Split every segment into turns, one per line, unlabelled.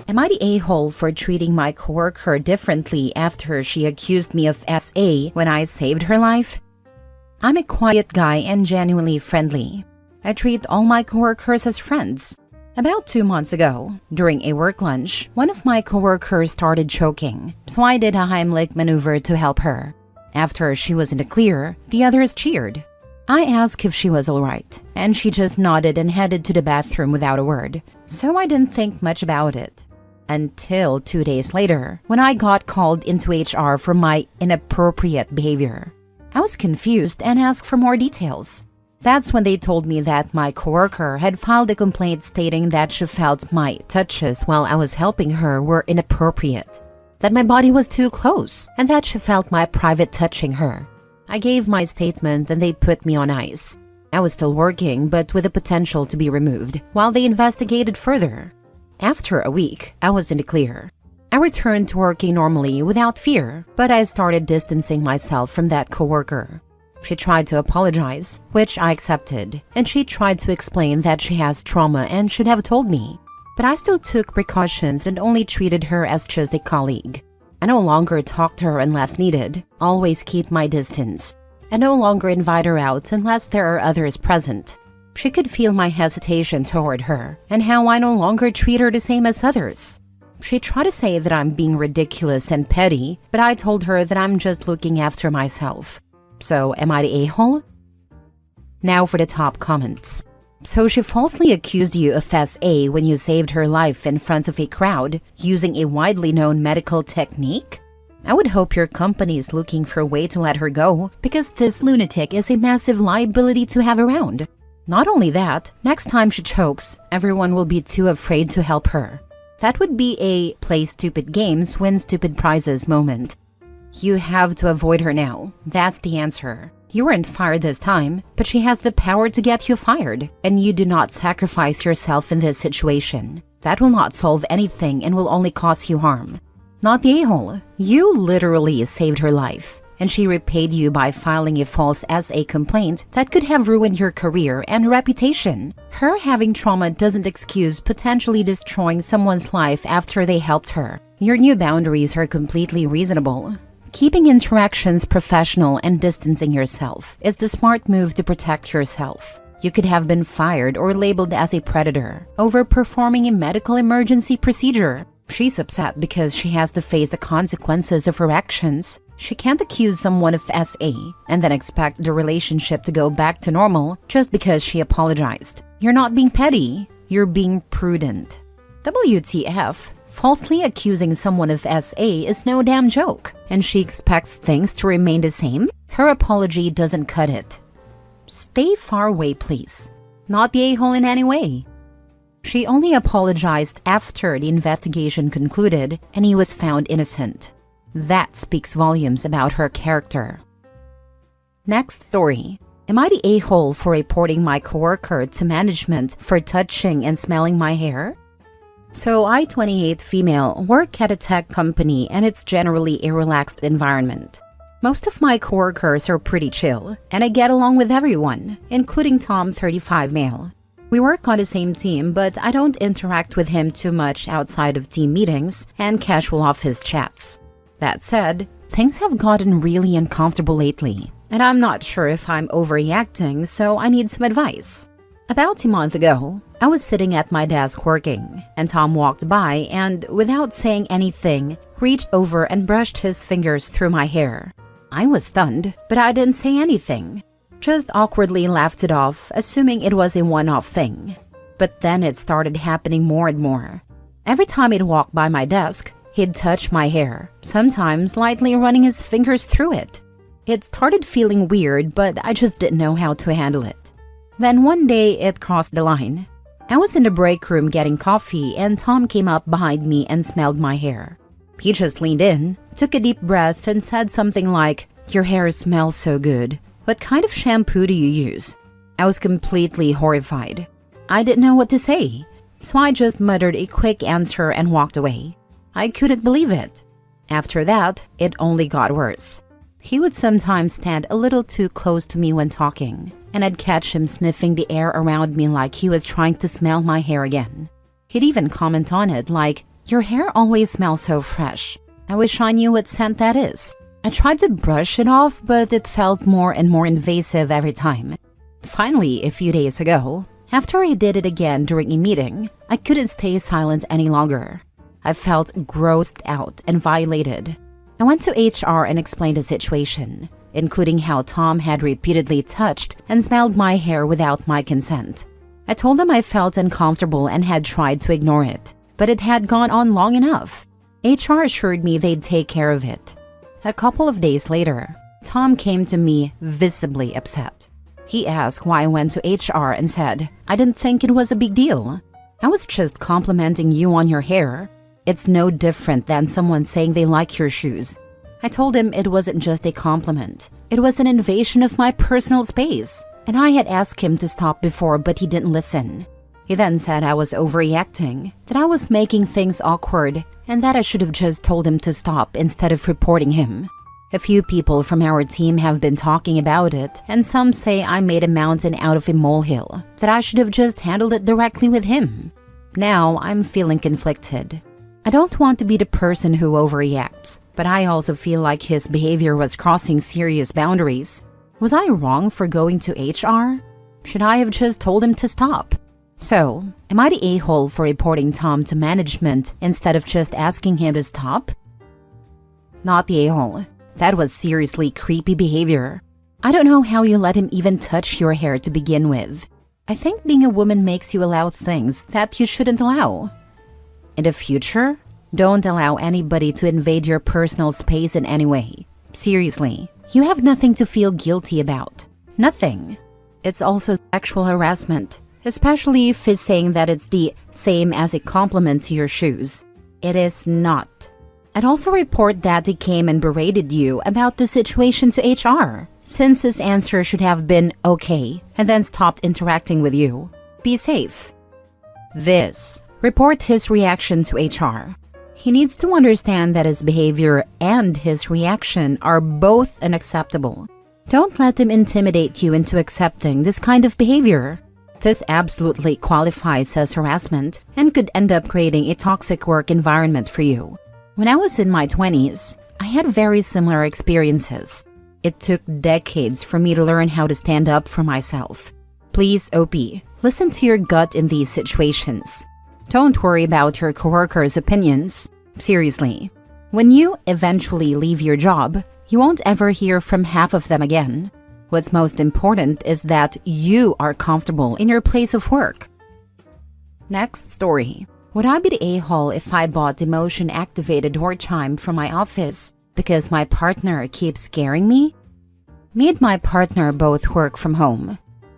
Am I the a-hole for treating my coworker differently after she accused me of SA when I saved her life? I'm a quiet guy and genuinely friendly. I treat all my coworkers as friends. About 2 months ago, during a work lunch, one of my coworkers started choking, so I did a Heimlich maneuver to help her. After she was in the clear, the others cheered. I asked if she was alright, and she just nodded and headed to the bathroom without a word, so I didn't think much about it. Until 2 days later, when I got called into HR for my inappropriate behavior. I was confused and asked for more details. That's when they told me that my coworker had filed a complaint stating that she felt my touches while I was helping her were inappropriate, that my body was too close, and that she felt my private touching her. I gave my statement and they put me on ice. I was still working, but with the potential to be removed, while they investigated further. After a week, I was in the clear. I returned to working normally without fear, but I started distancing myself from that coworker. She tried to apologize, which I accepted, and she tried to explain that she has trauma and should have told me. But I still took precautions and only treated her as just a colleague. I no longer talk to her unless needed, always keep my distance. I no longer invite her out unless there are others present. She could feel my hesitation toward her, and how I no longer treat her the same as others. She tried to say that I'm being ridiculous and petty, but I told her that I'm just looking after myself. So, am I the a-hole? Now for the top comments. So she falsely accused you of SA when you saved her life in front of a crowd using a widely known medical technique? I would hope your company is looking for a way to let her go, because this lunatic is a massive liability to have around. Not only that, next time she chokes, everyone will be too afraid to help her. That would be a play stupid games, win stupid prizes moment. You have to avoid her now. That's the answer. You weren't fired this time, but she has the power to get you fired, and you do not sacrifice yourself in this situation. That will not solve anything and will only cause you harm. Not the a-hole. You literally saved her life, and she repaid you by filing a false SA complaint that could have ruined your career and reputation. Her having trauma doesn't excuse potentially destroying someone's life after they helped her. Your new boundaries are completely reasonable. Keeping interactions professional and distancing yourself is the smart move to protect yourself. You could have been fired or labeled as a predator over performing a medical emergency procedure. She's upset because she has to face the consequences of her actions. She can't accuse someone of SA and then expect the relationship to go back to normal just because she apologized. You're not being petty, you're being prudent. WTF? Falsely accusing someone of SA is no damn joke, and she expects things to remain the same? Her apology doesn't cut it. Stay far away, please. Not the a-hole in any way. She only apologized after the investigation concluded and he was found innocent. That speaks volumes about her character. Next story. Am I the a-hole for reporting my coworker to management for touching and smelling my hair? So I, 28 female, work at a tech company and it's generally a relaxed environment. Most of my coworkers are pretty chill, and I get along with everyone, including Tom, 35 male. We work on the same team, but I don't interact with him too much outside of team meetings and casual office chats. That said, things have gotten really uncomfortable lately, and I'm not sure if I'm overreacting, so I need some advice. About a month ago, I was sitting at my desk working, and Tom walked by and, without saying anything, reached over and brushed his fingers through my hair. I was stunned, but I didn't say anything. Just awkwardly laughed it off, assuming it was a one-off thing. But then it started happening more and more. Every time he'd walk by my desk, he'd touch my hair, sometimes lightly running his fingers through it. It started feeling weird, but I just didn't know how to handle it. Then one day, it crossed the line. I was in the break room getting coffee, and Tom came up behind me and smelled my hair. He just leaned in, took a deep breath, and said something like, "Your hair smells so good. What kind of shampoo do you use?" I was completely horrified. I didn't know what to say, so I just muttered a quick answer and walked away. I couldn't believe it. After that, it only got worse. He would sometimes stand a little too close to me when talking, and I'd catch him sniffing the air around me like he was trying to smell my hair again. He'd even comment on it like, Your hair always smells so fresh. I wish I knew what scent that is. I tried to brush it off, but it felt more and more invasive every time. Finally, a few days ago, after I did it again during a meeting, I couldn't stay silent any longer. I felt grossed out and violated. I went to HR and explained the situation, including how Tom had repeatedly touched and smelled my hair without my consent. I told them I felt uncomfortable and had tried to ignore it, but it had gone on long enough. HR assured me they'd take care of it. A couple of days later, Tom came to me visibly upset. He asked why I went to HR and said, "I didn't think it was a big deal. I was just complimenting you on your hair. It's no different than someone saying they like your shoes." I told him it wasn't just a compliment. It was an invasion of my personal space, and I had asked him to stop before, but he didn't listen. He then said I was overreacting, that I was making things awkward, and that I should have just told him to stop instead of reporting him. A few people from our team have been talking about it, and some say I made a mountain out of a molehill, that I should have just handled it directly with him. Now I'm feeling conflicted. I don't want to be the person who overreacts, but I also feel like his behavior was crossing serious boundaries. Was I wrong for going to HR? Should I have just told him to stop? So, am I the a-hole for reporting Tom to management instead of just asking him to stop? Not the a-hole. That was seriously creepy behavior. I don't know how you let him even touch your hair to begin with. I think being a woman makes you allow things that you shouldn't allow. In the future, don't allow anybody to invade your personal space in any way. Seriously, you have nothing to feel guilty about. Nothing. It's also sexual harassment, especially if he's saying that it's the same as a compliment to your shoes. It is not. I'd also report that he came and berated you about the situation to HR, since his answer should have been okay and then stopped interacting with you. Be safe. Report his reaction to HR. He needs to understand that his behavior and his reaction are both unacceptable. Don't let him intimidate you into accepting this kind of behavior. This absolutely qualifies as harassment and could end up creating a toxic work environment for you. When I was in my 20s, I had very similar experiences. It took decades for me to learn how to stand up for myself. Please, OP, listen to your gut in these situations. Don't worry about your coworkers' opinions. Seriously, when you eventually leave your job, you won't ever hear from half of them again. What's most important is that you are comfortable in your place of work. Next story. Would I be the a-hole if I bought emotion-activated door chime from my office because my partner keeps scaring me? Me and my partner both work from home.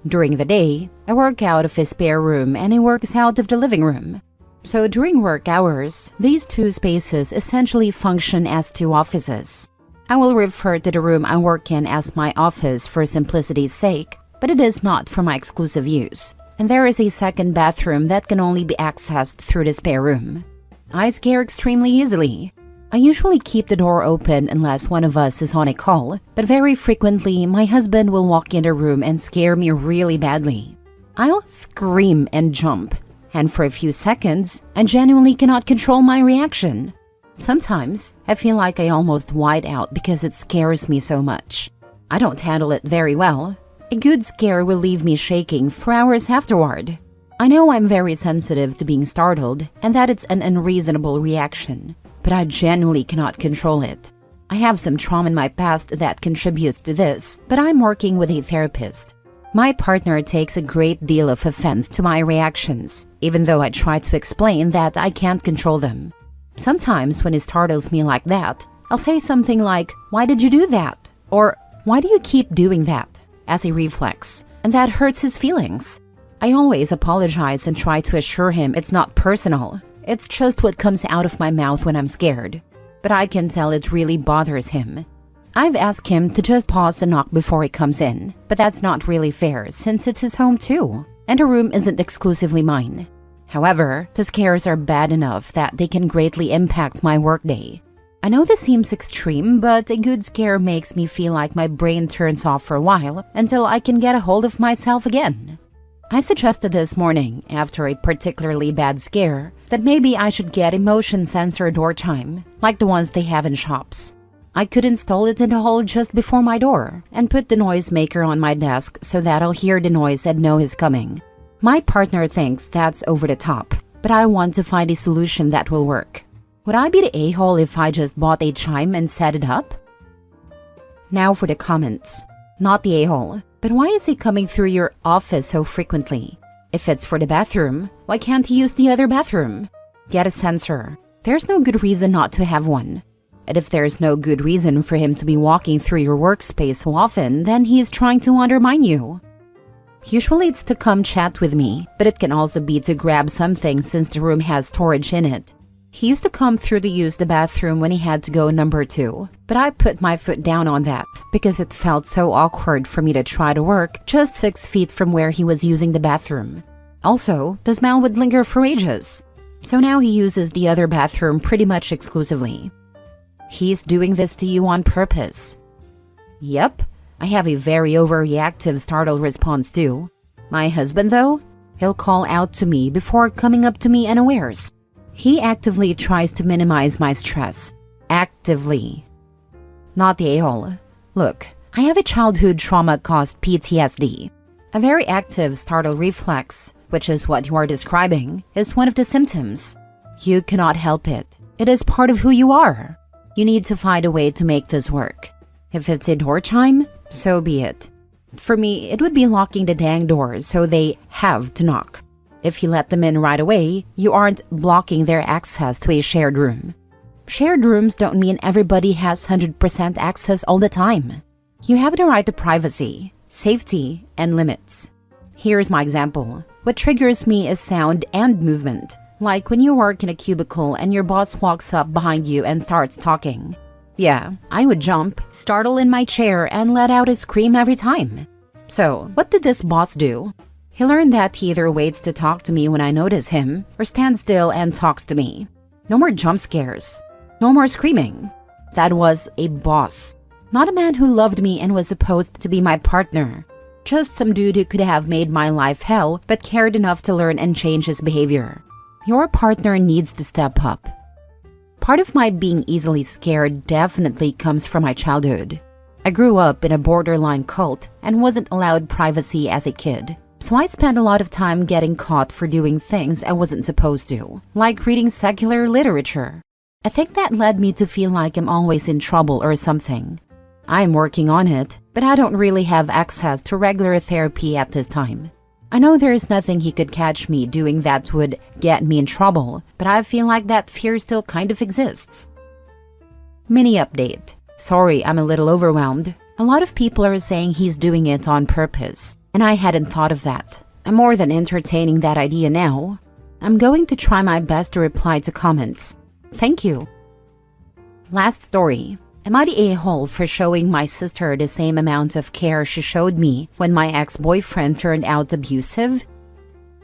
During the day, I work out of his spare room and he works out of the living room. So during work hours, these two spaces essentially function as two offices. I will refer to the room I work in as my office for simplicity's sake, but it is not for my exclusive use. And there is a second bathroom that can only be accessed through the spare room. I scare extremely easily. I usually keep the door open unless one of us is on a call, but very frequently my husband will walk in the room and scare me really badly. I'll scream and jump, and for a few seconds, I genuinely cannot control my reaction. Sometimes, I feel like I almost white out because it scares me so much. I don't handle it very well. A good scare will leave me shaking for hours afterward. I know I'm very sensitive to being startled and that it's an unreasonable reaction, but I genuinely cannot control it. I have some trauma in my past that contributes to this, but I'm working with a therapist. My partner takes a great deal of offense to my reactions, even though I try to explain that I can't control them. Sometimes when he startles me like that, I'll say something like, "Why did you do that?" Or, "Why do you keep doing that?" as a reflex, and that hurts his feelings. I always apologize and try to assure him it's not personal. It's just what comes out of my mouth when I'm scared. But I can tell it really bothers him. I've asked him to just pause and knock before he comes in, but that's not really fair since it's his home too, and the room isn't exclusively mine. However, the scares are bad enough that they can greatly impact my workday. I know this seems extreme, but a good scare makes me feel like my brain turns off for a while until I can get a hold of myself again. I suggested this morning, after a particularly bad scare, that maybe I should get a motion sensor door chime, like the ones they have in shops. I could install it in the hall just before my door and put the noisemaker on my desk so that I'll hear the noise and know he's coming. My partner thinks that's over the top, but I want to find a solution that will work. Would I be the a-hole if I just bought a chime and set it up? Now for the comments. Not the a-hole, but why is he coming through your office so frequently? If it's for the bathroom, why can't he use the other bathroom? Get a sensor. There's no good reason not to have one. And if there's no good reason for him to be walking through your workspace so often, then he's trying to undermine you. Usually it's to come chat with me, but it can also be to grab something since the room has storage in it. He used to come through to use the bathroom when he had to go number 2, but I put my foot down on that because it felt so awkward for me to try to work just 6 feet from where he was using the bathroom. Also, the smell would linger for ages. So now he uses the other bathroom pretty much exclusively. He's doing this to you on purpose. Yep, I have a very overreactive startled response too. My husband though, he'll call out to me before coming up to me unawares. He actively tries to minimize my stress. Actively. Not the a-hole. Look, I have a childhood trauma caused PTSD. A very active startle reflex, which is what you are describing, is one of the symptoms. You cannot help it. It is part of who you are. You need to find a way to make this work. If it's a door chime, so be it. For me, it would be locking the dang doors so they have to knock. If you let them in right away, you aren't blocking their access to a shared room. Shared rooms don't mean everybody has 100% access all the time. You have the right to privacy, safety, and limits. Here's my example. What triggers me is sound and movement, like when you work in a cubicle and your boss walks up behind you and starts talking. Yeah, I would jump, startle in my chair, and let out a scream every time. So, what did this boss do? He learned that he either waits to talk to me when I notice him, or stands still and talks to me. No more jump scares. No more screaming. That was a boss. Not a man who loved me and was supposed to be my partner. Just some dude who could have made my life hell, but cared enough to learn and change his behavior. Your partner needs to step up. Part of my being easily scared definitely comes from my childhood. I grew up in a borderline cult and wasn't allowed privacy as a kid. So I spent a lot of time getting caught for doing things I wasn't supposed to, like reading secular literature. I think that led me to feel like I'm always in trouble or something. I'm working on it, but I don't really have access to regular therapy at this time. I know there's nothing he could catch me doing that would get me in trouble, but I feel like that fear still kind of exists. Mini update. Sorry, I'm a little overwhelmed. A lot of people are saying he's doing it on purpose. And I hadn't thought of that. I'm more than entertaining that idea now. I'm going to try my best to reply to comments. Thank you. Last story. Am I the a-hole for showing my sister the same amount of care she showed me when my ex-boyfriend turned out abusive?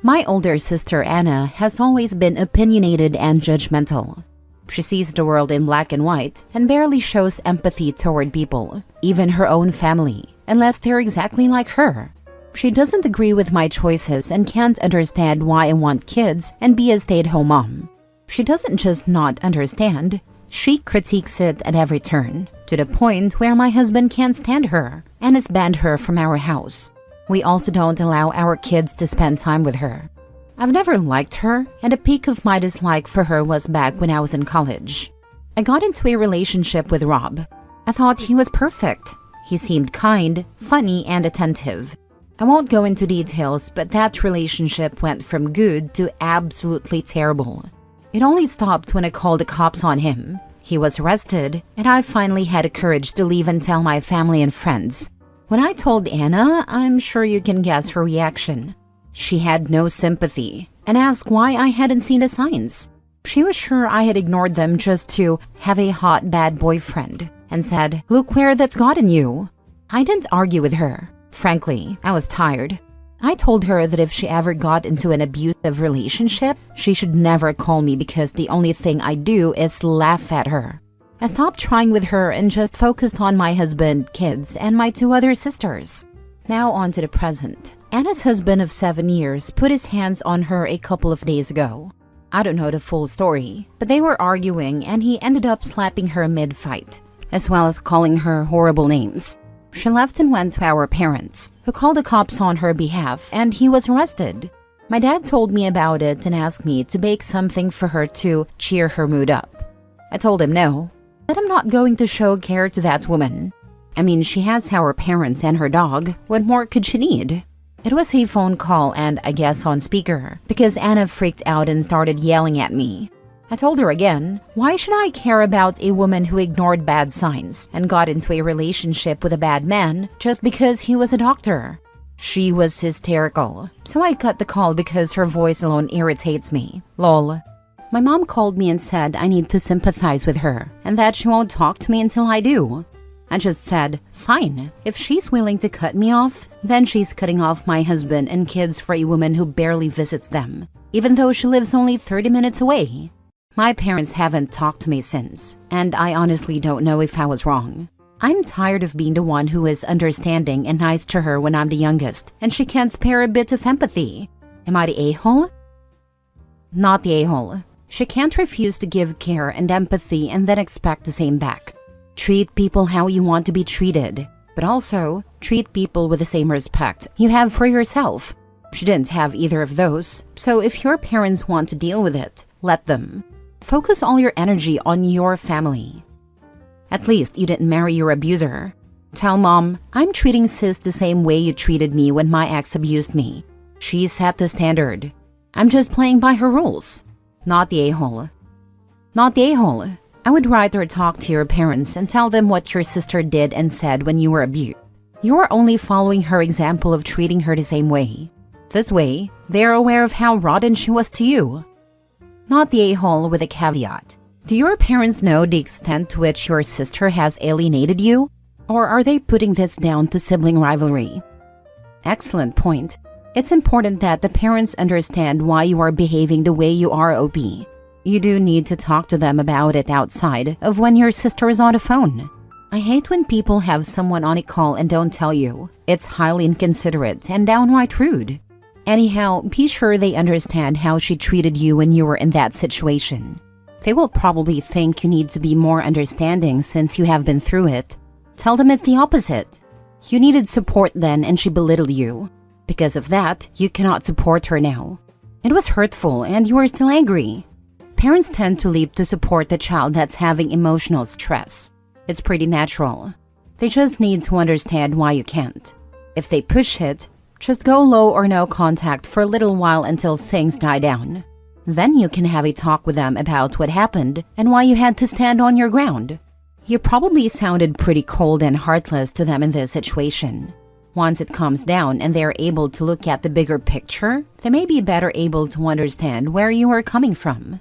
My older sister Anna has always been opinionated and judgmental. She sees the world in black and white and barely shows empathy toward people, even her own family, unless they're exactly like her. She doesn't agree with my choices and can't understand why I want kids and be a stay-at-home mom. She doesn't just not understand, she critiques it at every turn, to the point where my husband can't stand her and has banned her from our house. We also don't allow our kids to spend time with her. I've never liked her, and the peak of my dislike for her was back when I was in college. I got into a relationship with Rob. I thought he was perfect. He seemed kind, funny, and attentive. I won't go into details, but that relationship went from good to absolutely terrible. It only stopped when I called the cops on him. He was arrested, and I finally had the courage to leave and tell my family and friends. When I told Anna, I'm sure you can guess her reaction. She had no sympathy and asked why I hadn't seen the signs. She was sure I had ignored them just to have a hot, bad boyfriend and said, "Look where that's gotten you." I didn't argue with her. Frankly, I was tired. I told her that if she ever got into an abusive relationship, she should never call me because the only thing I do is laugh at her. I stopped trying with her and just focused on my husband, kids, and my 2 other sisters. Now on to the present. Anna's husband of 7 years put his hands on her a couple of days ago. I don't know the full story, but they were arguing and he ended up slapping her mid-fight, as well as calling her horrible names. She left and went to our parents, who called the cops on her behalf, and he was arrested. My dad told me about it and asked me to bake something for her to cheer her mood up. I told him no, that I'm not going to show care to that woman. I mean, she has our parents and her dog. What more could she need? It was a phone call and I guess on speaker, because Anna freaked out and started yelling at me. I told her again, why should I care about a woman who ignored bad signs and got into a relationship with a bad man just because he was a doctor? She was hysterical, so I cut the call because her voice alone irritates me. Lol. My mom called me and said I need to sympathize with her and that she won't talk to me until I do. I just said, fine, if she's willing to cut me off, then she's cutting off my husband and kids for a woman who barely visits them, even though she lives only 30 minutes away. My parents haven't talked to me since, and I honestly don't know if I was wrong. I'm tired of being the one who is understanding and nice to her when I'm the youngest, and she can't spare a bit of empathy. Am I the a-hole? Not the a-hole. She can't refuse to give care and empathy and then expect the same back. Treat people how you want to be treated, but also treat people with the same respect you have for yourself. She didn't have either of those, so if your parents want to deal with it, let them. Focus all your energy on your family. At least you didn't marry your abuser. Tell mom, I'm treating sis the same way you treated me when my ex abused me. She set the standard. I'm just playing by her rules. Not the a-hole. Not the a-hole. I would rather talk to your parents and tell them what your sister did and said when you were abused. You are only following her example of treating her the same way. This way, they are aware of how rotten she was to you. Not the a-hole with a caveat. Do your parents know the extent to which your sister has alienated you? Or are they putting this down to sibling rivalry? Excellent point. It's important that the parents understand why you are behaving the way you are, OP. You do need to talk to them about it outside of when your sister is on the phone. I hate when people have someone on a call and don't tell you. It's highly inconsiderate and downright rude. Anyhow, be sure they understand how she treated you when you were in that situation. They will probably think you need to be more understanding since you have been through it. Tell them it's the opposite. You needed support then and she belittled you. Because of that, you cannot support her now. It was hurtful and you are still angry. Parents tend to leap to support the child that's having emotional stress. It's pretty natural. They just need to understand why you can't. If they push it, just go low or no contact for a little while until things die down. Then you can have a talk with them about what happened and why you had to stand on your ground. You probably sounded pretty cold and heartless to them in this situation. Once it calms down and they are able to look at the bigger picture, they may be better able to understand where you are coming from.